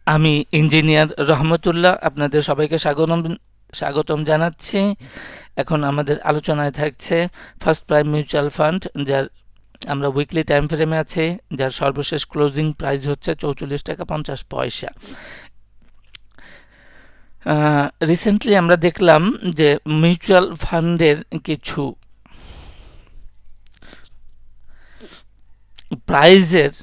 আমি ইঞ্জিনিয়ার রহমতুল্লাহ আপনাদের সবাইকে স্বাগতম জানাচ্ছি। এখন আমাদের আলোচনায় থাকছে ফার্স্ট প্রাইম মিউচুয়াল ফান্ড, যার আমরা উইকলি টাইম ফ্রেমে আছি, যার সর্বশেষ ক্লোজিং প্রাইস হচ্ছে 44 টাকা 50 পয়সা। রিসেন্টলি আমরা দেখলাম যে মিউচুয়াল ফান্ডের কিছু প্রাইজের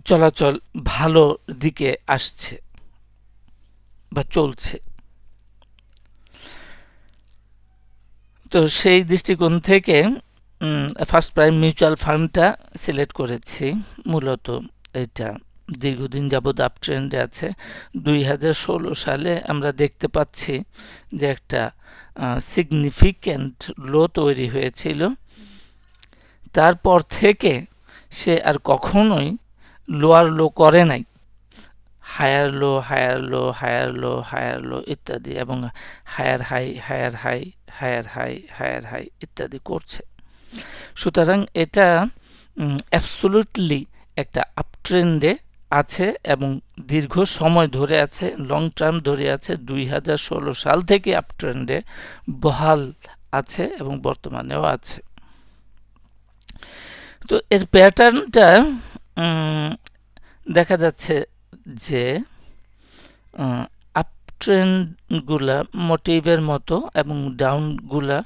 চলাচল ভালো দিকে আসছে বা চলছে। তো সেই দৃষ্টিকোণ থেকে ফার্স্ট প্রাইম মিউচুয়াল ফান্ডটা সিলেক্ট করেছি। মূলত এটা দীর্ঘদিন যাবৎ আপ ট্রেন্ডে আছে। 2016 সালে আমরা দেখতে পাচ্ছি যে একটা সিগনিফিক্যান্ট লো তৈরি হয়েছিল। তারপর থেকে সে আর কখনোই লোয়ার লো করে নাই, higher low higher low higher low higher low ইত্যাদি, এবং higher high higher high higher high higher high ইত্যাদি করছে। সুতরাং এটা অ্যাবসোলুটলি একটা আপট্রেন্ডে আছে এবং দীর্ঘ সময় ধরে আছে, লং টার্ম ধরে আছে। 2016 সাল থেকে আপট্রেন্ডে বহাল আছে এবং বর্তমানেও আছে। তো এর প্যাটার্নটা দেখা যাচ্ছে যে আপট্রেন্ডগুলা মোটিভের মতো এবং ডাউনগুলা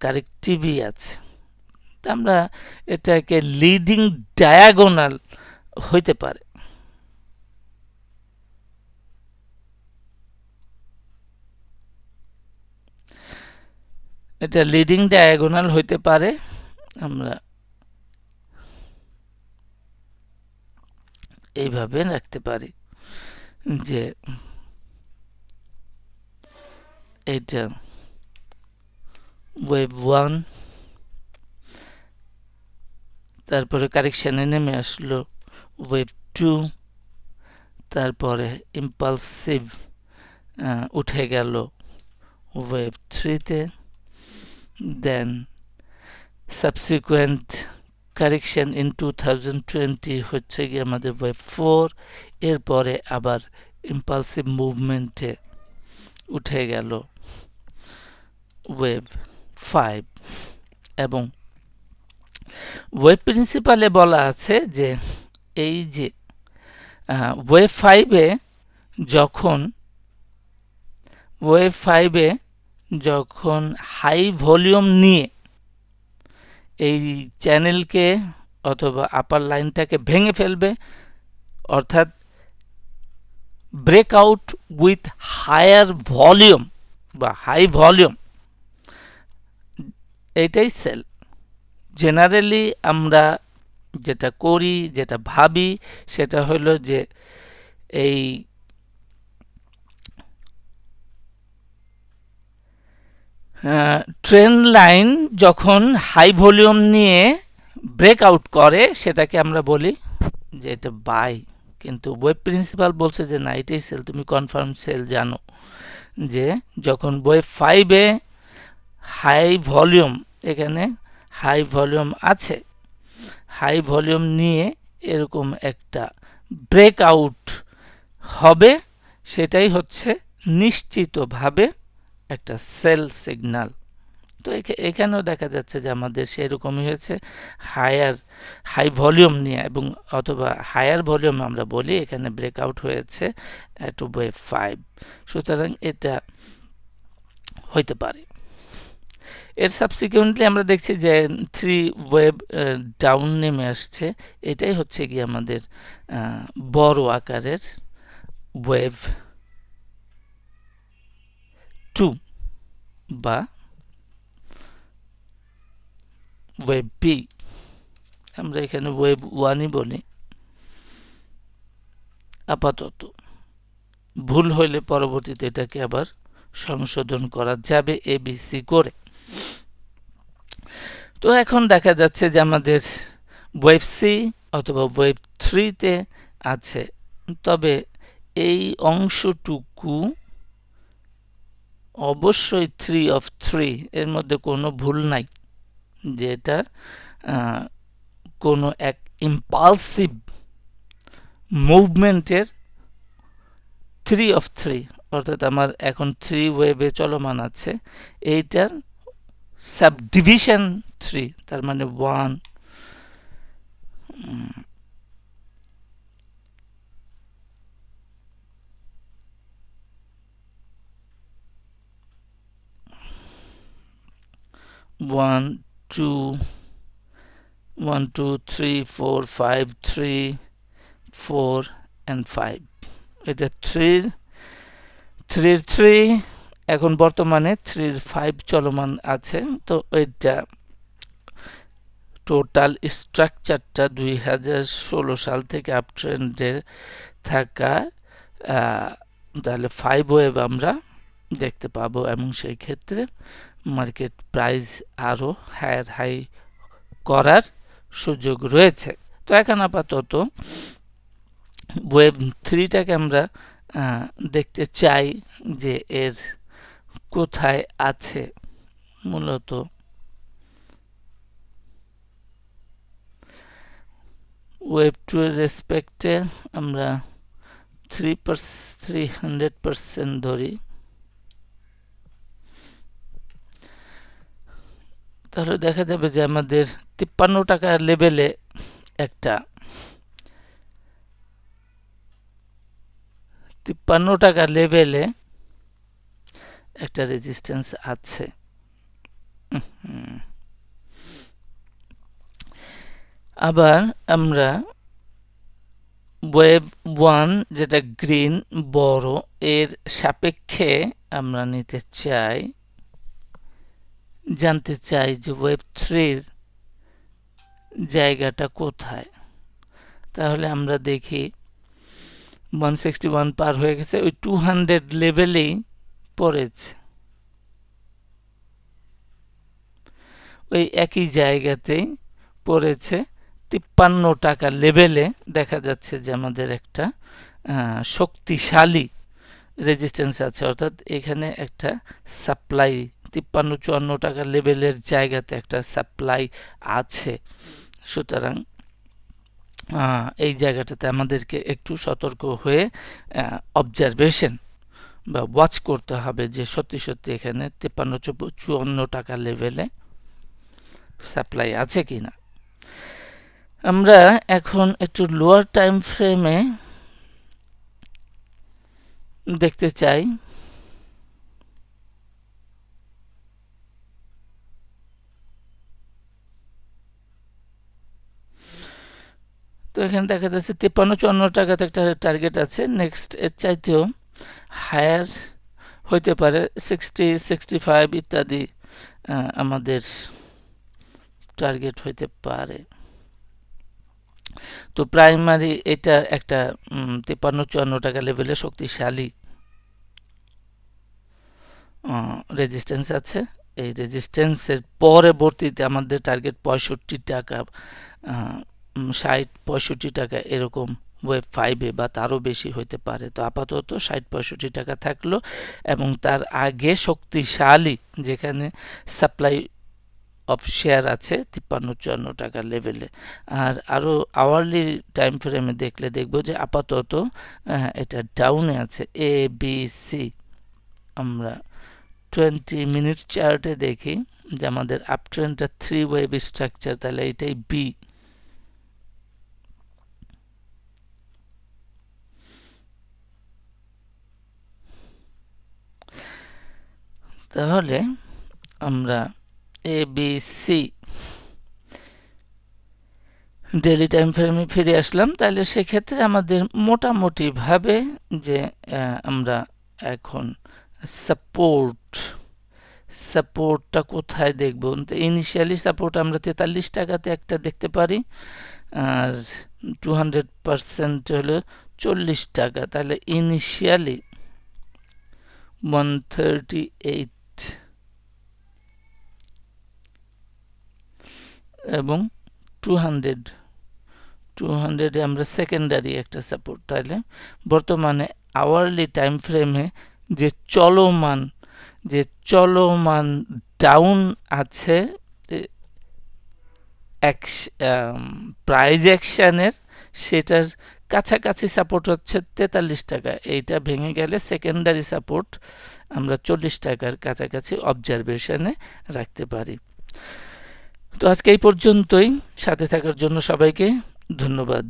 কারেক্টিভই আছে। আমরা এটাকে লিডিং ডায়াগোনাল হইতে পারে। এটা লিডিং ডায়াগোনাল হইতে পারে। আমরা এইভাবে রাখতে পারি যে এটা ওয়েভ 1, তারপরে কারেকশানে নেমে আসলো ওয়েভ 2, তারপরে ইম্পালসিভ উঠে গেল ওয়েভ 3-তে, দেন সাবসিকুয়েন্ট কারেকশন ইন 2020 হচ্ছে গিয়ে আমাদের ওয়েভ 4, এরপরে আবার ইম্পালসিভ মুভমেন্টে উঠে গেল ওয়েভ 5। এবং ওয়েভ প্রিন্সিপালে বলা আছে যে এই যে ওয়েভ 5-এ যখন হাই ভলিউম নিয়ে এই চ্যানেলকে অথবা আপার লাইনটাকে ভেঙে ফেলবে, অর্থাৎ ব্রেকআউট উইথ হায়ার ভলিউম বা হাই ভলিউম, এইটাই সেল। জেনারেলি আমরা যেটা করি, যেটা ভাবি, সেটা হলো যে এই ট্রেন্ড লাইন যখন হাই ভলিউম নিয়ে ব্রেকআউট করে সেটাকে আমরা বলি যে এটা বাই। কিন্তু ওয়েভ প্রিন্সিপাল বলছে যে না, এটাই সেল। তুমি কনফার্ম সেল জানো যে যখন ওয়েভ 5-এ হাই ভলিউম, এখানে হাই ভলিউম আছে, হাই ভলিউম নিয়ে এরকম একটা ব্রেকআউট হবে, সেটাই হচ্ছে নিশ্চিতভাবে একটা সেল সিগন্যাল। তো এখানেও দেখা যাচ্ছে যে আমাদের সেরকমই হয়েছে, হাই ভলিউম নিয়ে এবং অথবা হায়ার ভলিউম আমরা বলি, এখানে ব্রেকআউট হয়েছে এট ওয়েভ 5। সুতরাং এটা হইতে পারে। এর সাবসিকুয়েন্টলি আমরা দেখছি যে 3 ওয়েভ ডাউন নেমে আসছে। এটাই হচ্ছে গিয়ে আমাদের বড় আকারের ওয়েভ 2 বা ওয়েভ বি। আমরা এখানে ওয়েভ 1-ই বলি আপাতত। ভুল হইলে পরবর্তীতে এটাকে আবার সংশোধন করা যাবে এবিসি করে। তো এখন দেখা যাচ্ছে যে আমাদের ওয়েভ সি অথবা ওয়েভ 3-তে আছে, তবে এই অংশটুকু অবশ্যই 3 of 3 এর মধ্যে কোনো ভুল নাই যে এটা কোনো এক ইম্পালসিভ মুভমেন্টের 3 of 3, অর্থাৎ আমার এখন 3 ওয়েভে চলমান আছে, এইটার সাবডিভিশন 3, তার মানে 1 1 2 1 2 3 4 5 3 4 and 5, এটা 3 এখন বর্তমানে 3 5 চলমান আছে। তো এটা টোটাল স্ট্রাকচারটা 2016 সাল থেকে আপ ট্রেন্ডে থাকা, তাহলে 5 ওয়েভ আমরা দেখতে পাবো, এবং সেই ক্ষেত্রে মার্কেট প্রাইস আরও হায়ার হাই করার সুযোগ রয়েছে। তো এখন আপাতত ওয়েভ 3টাকে আমরা দেখতে চাই যে এর কোথায় আছে। মূলত ওয়েভ 2 এর রেসপেক্টে আমরা 300% ধরি, তাহলে দেখা যাবে যে আমাদের 53 টাকার লেভেলে একটা 53 টাকার লেভেলে একটা রেজিস্ট্যান্স আছে। আবার আমরা ওয়েভ 1 যেটা গ্রিন বড়, এর সাপেক্ষে আমরা নিতে চাই, জানতে চাই যে ওয়েভ 3 জায়গাটা কোথায়। তাহলে আমরা দেখি 161 পার হয়ে গেছে, ওই 200 লেভেলেই পড়েছে, ওই একই জায়গাতেই পড়েছে। 53 টাকা লেভেলে দেখা যাচ্ছে যে আমাদের একটা শক্তিশালী রেজিস্ট্যান্স আছে, অর্থাৎ এখানে একটা সাপ্লাই 53-54 টাকা লেভেলের জায়গাতে একটা সাপ্লাই আছে। সুতরাং এই জায়গাটাতে আমাদেরকে একটু সতর্ক হয়ে অবজারভেশন বা ওয়াচ করতে হবে যে সত্যি সত্যি এখানে 53-54 টাকা লেভেলে সাপ্লাই আছে কিনা। আমরা এখন একটু লোয়ার টাইম ফ্রেমে দেখতে চাই। তো এখানে দেখা যাচ্ছে 53-54 টাকাতে একটা টার্গেট আছে। নেক্সট এর চাইতেও হায়ার হইতে পারে, 60-65 ইত্যাদি আমাদের টার্গেট হইতে পারে। তো প্রাইমারি এটা একটা 53-54 টাকা লেভেলে শক্তিশালী রেজিস্ট্যান্স আছে। এই রেজিস্ট্যান্সের পরবর্তীতে আমাদের টার্গেট 65 টাকা, 60-65 টাকা এরকম ওয়েভ 5-এ বা তারও বেশি হইতে পারে। তো আপাতত 60-65 টাকা থাকলো, এবং তার আগে শক্তিশালী যেখানে সাপ্লাই অফ শেয়ার আছে 53-54 টাকা লেভেলে। আর আরও আওয়ারলি টাইম ফ্রেমে দেখলে দেখব যে আপাতত এটা ডাউনে আছে, এ বি সি। আমরা 20 মিনিট চার্টে দেখি যে আমাদের আপ ট্রেন্ডটা 3 ওয়েভ স্ট্রাকচার, তাহলে এটাই বি। তাহলে আমরা A B C daily time ফ্রেমে ফিরে আসলাম। তাহলে সেক্ষেত্রে আমাদের মোটামুটিভাবে যে আমরা এখন সাপোর্টটা কোথায় দেখব, ইনিশিয়ালি সাপোর্ট আমরা 43 টাকাতে একটা দেখতে পারি, আর 200% হলো 40 টাকা। তাহলে ইনিশিয়ালি 138 এবং 200-এ আমরা সেকেন্ডারি একটা সাপোর্ট। তাহলে বর্তমানে আওয়ারলি টাইম ফ্রেমে যে চলমান ডাউন আছে প্রাইজ অ্যাকশানের, সেটার কাছাকাছি সাপোর্ট হচ্ছে 43 টাকা। এইটা ভেঙে গেলে সেকেন্ডারি সাপোর্ট আমরা 40 টাকার কাছাকাছি অবজারভেশনে রাখতে পারি। তো আজকে এই পর্যন্তই। সাথে থাকার জন্য সবাইকে ধন্যবাদ।